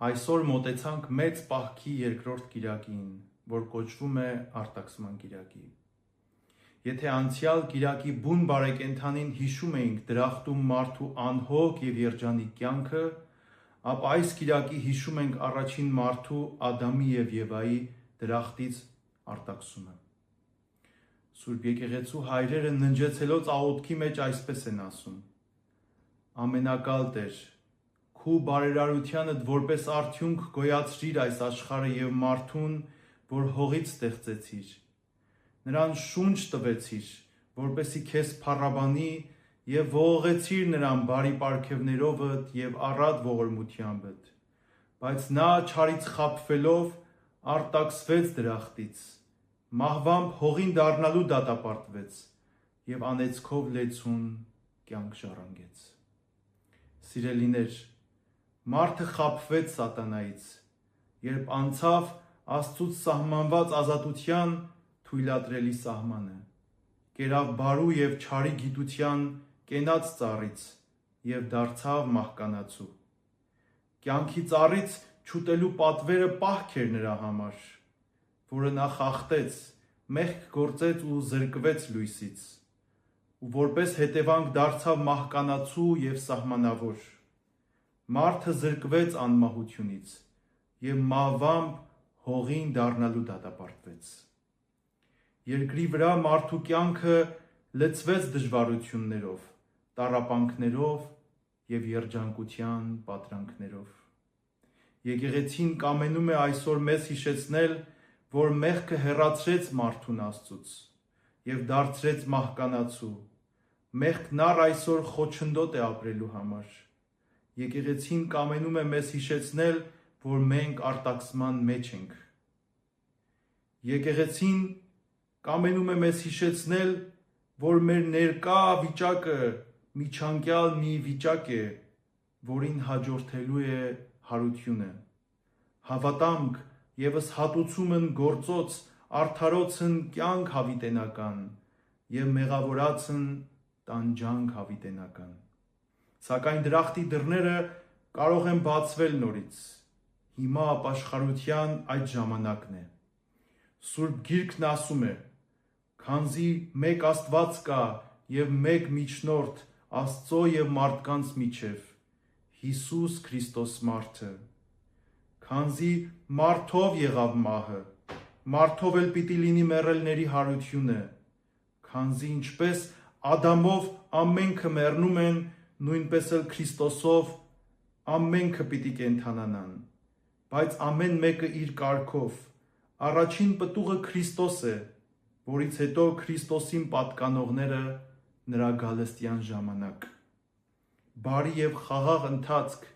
Այսօր մոտեցանք մեծ պահքի երկրորդ կիրակին, որ կոչվում է արտաքսման կիրակի։ Եթե անցյալ կիրակի բուն բարեկենդանին հիշում էինք դրախտում մարդու անհոգ և երջանիկ կյանքը, ապա այս կիրակի հիշում ենք առաջին մարդու Ադամի և Եվայի դրախտից արտաքսումը։ Սուրբ եկեղեցու հայրերը ննջեցելով աղոթքի մեջ այսպես են ասում. ամենակալ Տեր, քու բարերարությանդ որպես արդյունք գոյացրիր այս աշխարհը և մարդուն, որ հողից ստեղծեցիր, նրան շունչ տվեցիր, որպեսզի քեզ փառաբանի և ողողեցիր նրան բարի պարգևներովդ և առատ ողորմությանդ, բայց նա չարից խաբվելով արտաքսվեց դրախտից, մահվամբ հողին դառնալու դատապարտվեց և անեծքով լեցուն կյանք ժառանգեց։ Սիրելիներ, մարդը խաբվեց սատանայից, երբ անցավ Աստծուց սահմանված ազատության թույլատրելի սահմանը, կերավ բարու և չարի գիտության կենաց ծառից և դարձավ մահկանացու։ Կյանքի ծառից չուտելու պատվերը պահք էր նրա համար, որը նա խախտեց, մեղք գործեց ու զրկվեց լույսից, ու որպես հետևանք դարձավ մահկանացու և սահմանավոր։ Մարդը զրկվեց անմահությունից և մահվամբ հողին դառնալու դատապարտվեց։ Երկրի վրա մարդու կյանքը լցվեց դժվարություններով, տառապանքներով և երջանկության պատրանքներով։ Եկեղեցին կամենում է այսօր մեզ հիշեցնել, որ մեղքը հեռացրեց մարդուն Աստծուց և դարձրեց մահկանացու։ Մեղքն առ այսօր խոչընդոտ է ապրելու համար։ Եկեղեցին կամենում է մեզ հիշեցնել, որ մենք արտաքսման մեջ ենք։ Եկեղեցին կամենում է մեզ հիշեցնել, որ մեր ներկա վիճակը միջանկյալ մի վիճակ է, որին հաջորդելու է հարությունը, հավատամք ևս հատուցումն գործոց, արդարոցն կյանք հավիտենական և մեղավորացն տանջանք հավիտենական։ Սակայն դրախտի դռները կարող են բացվել նորից։ Հիմա ապաշխարության այդ ժամանակն է։ Սուրբ Գիրքն ասում է. քանզի մեկ Աստված կա և մեկ միջնորդ Աստծո և մարդկանց միջև, Հիսուս Քրիստոս մարդը, քանզի մարդով եղավ մահը, մարդով էլ պիտի լինի մեռելների հարությունը, քանզի ինչպես Ադամով ամենքը մեռնում են, նույնպես էլ Քրիստոսով ամենքը պիտի կենդանանան, բայց ամեն մեկը իր կարգով։ Առաջին պտուղը Քրիստոս է, որից հետո Քրիստոսին պատկանողները նրա գալստյան ժամանակ։ Բարի և խաղաղ ընթացք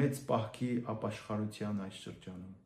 մեծ պահքի ապաշխարության այս շրջանում։